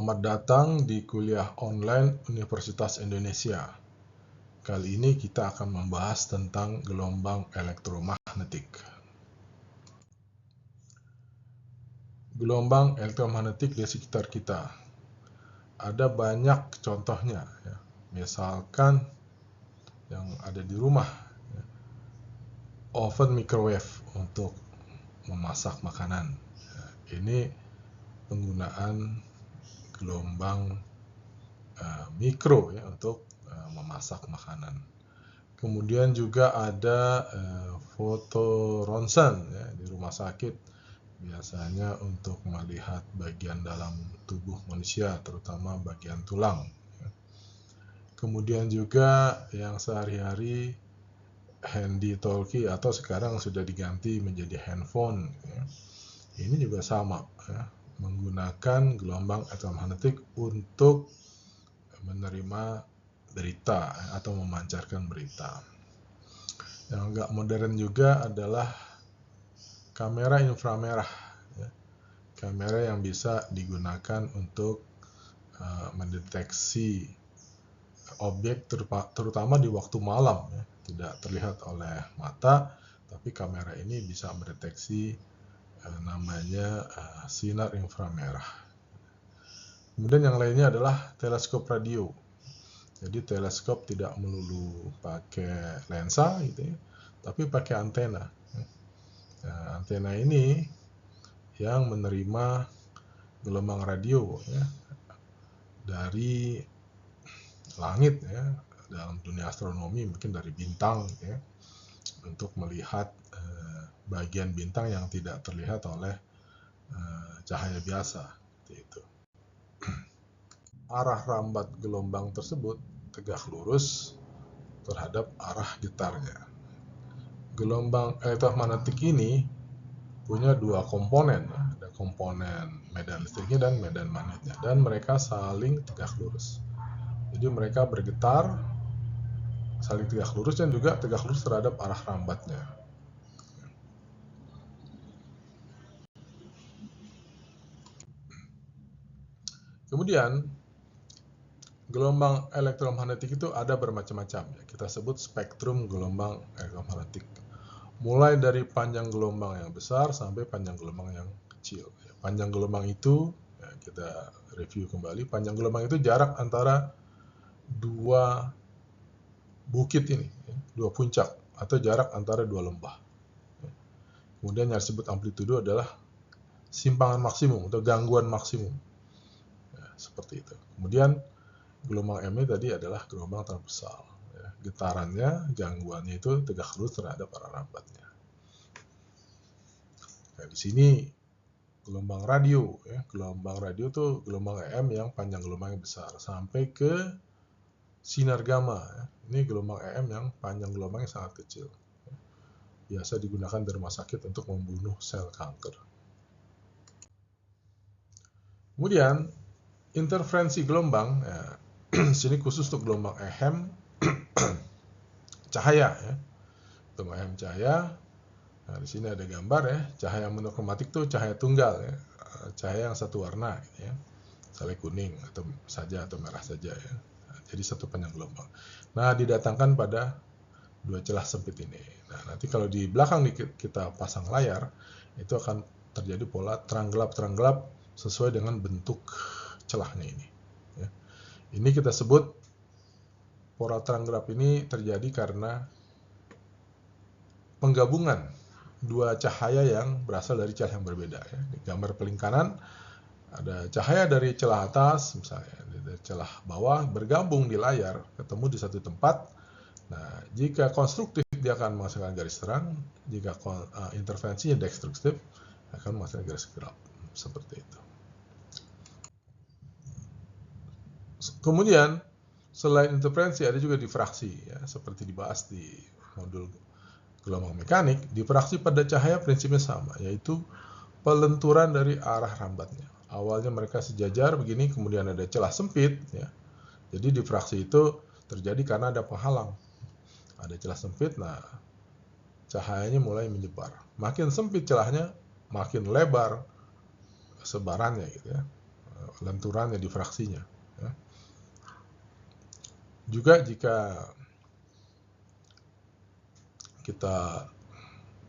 Selamat datang di kuliah online Universitas Indonesia. Kali ini kita akan membahas tentang gelombang elektromagnetik. Gelombang elektromagnetik di sekitar kita. Ada banyak contohnya, ya. Misalkan yang ada di rumah, ya. Oven microwave untuk memasak makanan. Ya, ini penggunaan gelombang mikro ya untuk memasak makanan. Kemudian juga ada foto ronsen ya, di rumah sakit, biasanya untuk melihat bagian dalam tubuh manusia, terutama bagian tulang. Ya. Kemudian juga yang sehari-hari handy talkie atau sekarang sudah diganti menjadi handphone. Ya. Ini juga sama, ya, menggunakan gelombang elektromagnetik untuk menerima berita atau memancarkan berita. Yang agak modern juga adalah kamera inframerah, ya. Kamera yang bisa digunakan untuk mendeteksi objek terutama di waktu malam, ya. Tidak terlihat oleh mata, tapi kamera ini bisa mendeteksi namanya sinar inframerah. Kemudian yang lainnya adalah teleskop radio. Jadi teleskop tidak melulu pakai lensa gitu ya, tapi pakai antena. Nah, antena ini yang menerima gelombang radio ya, dari langit ya, dalam dunia astronomi mungkin dari bintang ya, untuk melihat bagian bintang yang tidak terlihat oleh cahaya biasa. Itu. Arah rambat gelombang tersebut tegak lurus terhadap arah getarnya. Gelombang elektromagnetik ini punya dua komponen, ada komponen medan listriknya dan medan magnetnya, dan mereka saling tegak lurus. Jadi mereka bergetar saling tegak lurus dan juga tegak lurus terhadap arah rambatnya. Kemudian gelombang elektromagnetik itu ada bermacam-macam, ya. Kita sebut spektrum gelombang elektromagnetik. Mulai dari panjang gelombang yang besar sampai panjang gelombang yang kecil. Panjang gelombang itu, ya, kita review kembali, panjang gelombang itu jarak antara dua bukit ini, ya, dua puncak, atau jarak antara dua lembah. Kemudian yang disebut amplitudo adalah simpangan maksimum atau gangguan maksimum. Ya, seperti itu. Kemudian gelombang M ini tadi adalah gelombang transversal. Ya, getarannya, gangguannya itu tegak lurus terhadap arah rambatnya. Nah, di sini gelombang radio, ya. Gelombang radio itu gelombang EM yang panjang gelombangnya besar sampai ke sinar gamma. Ya. Ini gelombang EM yang panjang gelombangnya sangat kecil. Ya. Biasa digunakan di rumah sakit untuk membunuh sel kanker. Kemudian interferensi gelombang, ya, sini khusus untuk gelombang EM cahaya, ya. Gelombang EM cahaya. Nah, di sini ada gambar ya, cahaya monokromatik itu cahaya tunggal ya, cahaya yang satu warna gitu ya, misalnya kuning atau merah saja ya. Nah, jadi satu panjang gelombang. Nah, didatangkan pada dua celah sempit ini. Nah, nanti kalau di belakang kita pasang layar, itu akan terjadi pola terang gelap sesuai dengan bentuk celahnya ini. Ya. Ini kita sebut pola terang gelap ini terjadi karena penggabungan dua cahaya yang berasal dari celah yang berbeda. Ya. Di gambar paling kanan ada cahaya dari celah atas, misalnya dari celah bawah bergabung di layar, ketemu di satu tempat. Nah, jika konstruktif dia akan menghasilkan garis terang, jika intervensinya destruktif akan menghasilkan garis gelap, seperti itu. Kemudian selain interferensi ada juga difraksi, ya, seperti dibahas di modul gelombang mekanik. Difraksi pada cahaya prinsipnya sama, yaitu pelenturan dari arah rambatnya. Awalnya mereka sejajar begini, kemudian ada celah sempit. Ya. Jadi difraksi itu terjadi karena ada penghalang. Ada celah sempit, nah cahayanya mulai menyebar. Makin sempit celahnya, makin lebar sebarannya gitu ya. lenturannya, difraksinya. Ya. Juga jika kita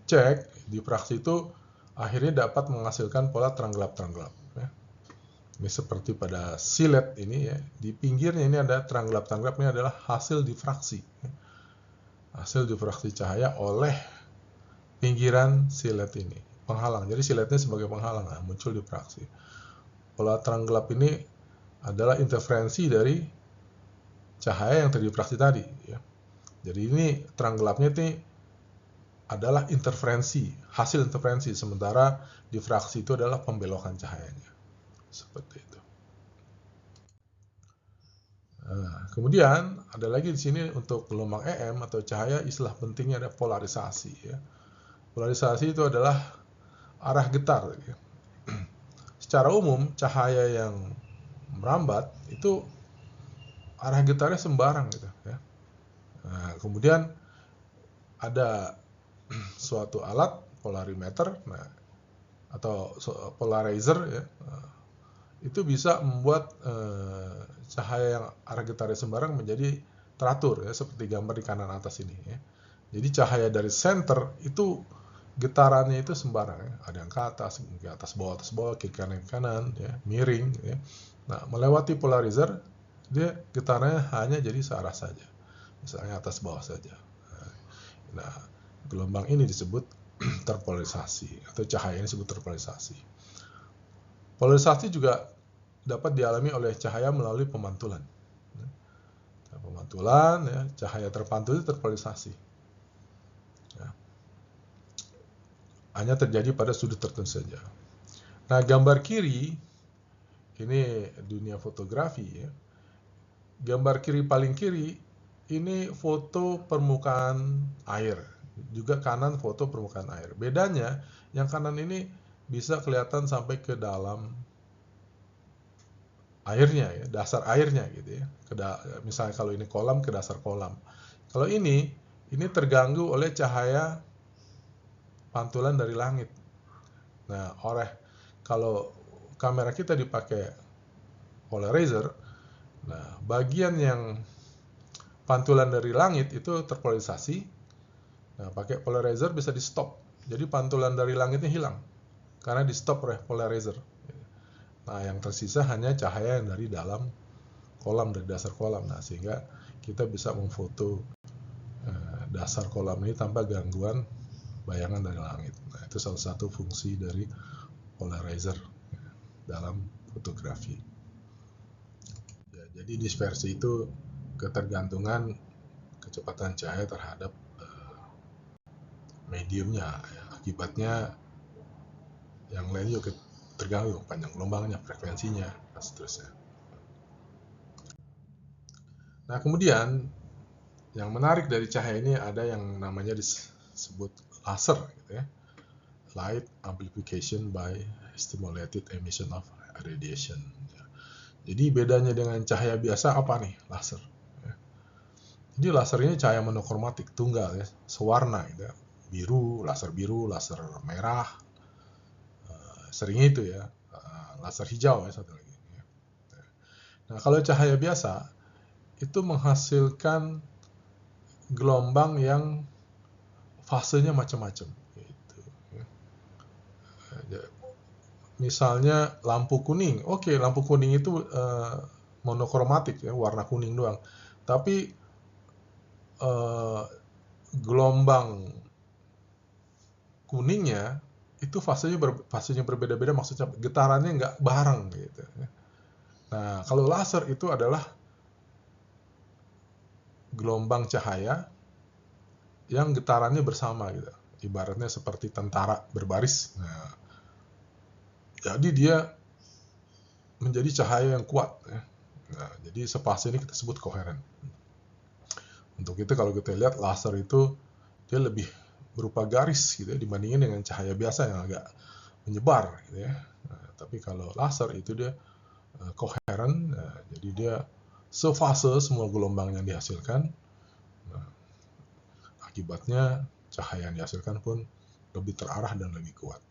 cek, difraksi itu akhirnya dapat menghasilkan pola terang gelap-terang gelap. Ya. Ini seperti pada silet ini ya, di pinggirnya ini ada terang gelap-terang gelap, ini adalah hasil difraksi. Ya. Hasil difraksi cahaya oleh pinggiran silet ini, penghalang. Jadi siletnya sebagai penghalang, nah, muncul difraksi. Pola terang gelap ini adalah interferensi dari cahaya yang terdifraksi tadi. Ya. Jadi ini terang gelapnya ini adalah interferensi, hasil interferensi, sementara difraksi itu adalah pembelokan cahayanya. Seperti itu. Nah, kemudian ada lagi di sini untuk gelombang EM atau cahaya, istilah pentingnya ada polarisasi. Ya. Polarisasi itu adalah arah getar. Ya. Secara umum cahaya yang merambat itu arah getarnya sembarang gitu. Ya. Nah, kemudian ada suatu alat polarimeter, nah, atau polarizer, ya, itu bisa membuat cahaya yang arah getarnya sembarang menjadi teratur, ya, seperti gambar di kanan atas ini. Ya. Jadi cahaya dari center itu getarannya itu sembarang, ya. Ada yang ke atas bawah, kiri kanan, ya, miring. Ya. Nah, melewati polarizer, dia getarannya hanya jadi searah saja, misalnya atas bawah saja. Nah, gelombang ini disebut terpolarisasi, atau cahaya ini disebut terpolarisasi. Polarisasi juga dapat dialami oleh cahaya melalui pemantulan. Pemantulan, ya, cahaya terpantul itu terpolarisasi. Ya. Hanya terjadi pada sudut tertentu saja. Nah, gambar kiri ini dunia fotografi. Ya. Gambar kiri paling kiri ini foto permukaan air. Juga kanan foto permukaan air. Bedanya yang kanan ini bisa kelihatan sampai ke dalam airnya, ya, dasar airnya gitu ya. Misalnya kalau ini kolam, ke dasar kolam. Kalau ini terganggu oleh cahaya pantulan dari langit. Nah, kalau kamera kita dipakai polarizer, nah bagian yang pantulan dari langit itu terpolarisasi. Nah, pakai polarizer bisa di stop. Jadi pantulan dari langitnya hilang karena di stop oleh polarizer. Nah, yang tersisa hanya cahaya yang dari dalam kolam, dari dasar kolam. Nah, sehingga kita bisa memfoto dasar kolam ini tanpa gangguan bayangan dari langit. Nah, itu salah satu fungsi dari polarizer dalam fotografi. Ya, jadi dispersi itu ketergantungan kecepatan cahaya terhadap mediumnya. Ya. Akibatnya yang lain juga terganggu, panjang gelombangnya, frekuensinya, dan seterusnya. Nah, kemudian yang menarik dari cahaya ini ada yang namanya disebut laser, gitu ya. Light amplification by stimulated emission of radiation. Jadi bedanya dengan cahaya biasa apa nih? Laser. Jadi laser ini cahaya monokromatik, tunggal, ya, sewarna, gitu ya. Biru, laser merah, sering itu ya, laser hijau ya satu lagi. Nah, kalau cahaya biasa itu menghasilkan gelombang yang fasenya macam-macam. Gitu. Misalnya lampu kuning, oke, lampu kuning itu monokromatik ya, warna kuning doang. Tapi gelombang kuningnya itu fasenya berbeda-beda, maksudnya getarannya nggak bareng gitu. Nah, kalau laser itu adalah gelombang cahaya yang getarannya bersama gitu. Ibaratnya seperti tentara berbaris. Nah, jadi dia menjadi cahaya yang kuat. Ya. Nah, jadi spasi ini kita sebut koheren. Untuk itu kalau kita lihat laser itu dia lebih berupa garis gitu ya, dibandingin dengan cahaya biasa yang agak menyebar gitu ya. Nah, tapi kalau laser itu dia koheren, jadi dia sefase semua gelombang yang dihasilkan. Nah, akibatnya cahaya yang dihasilkan pun lebih terarah dan lebih kuat.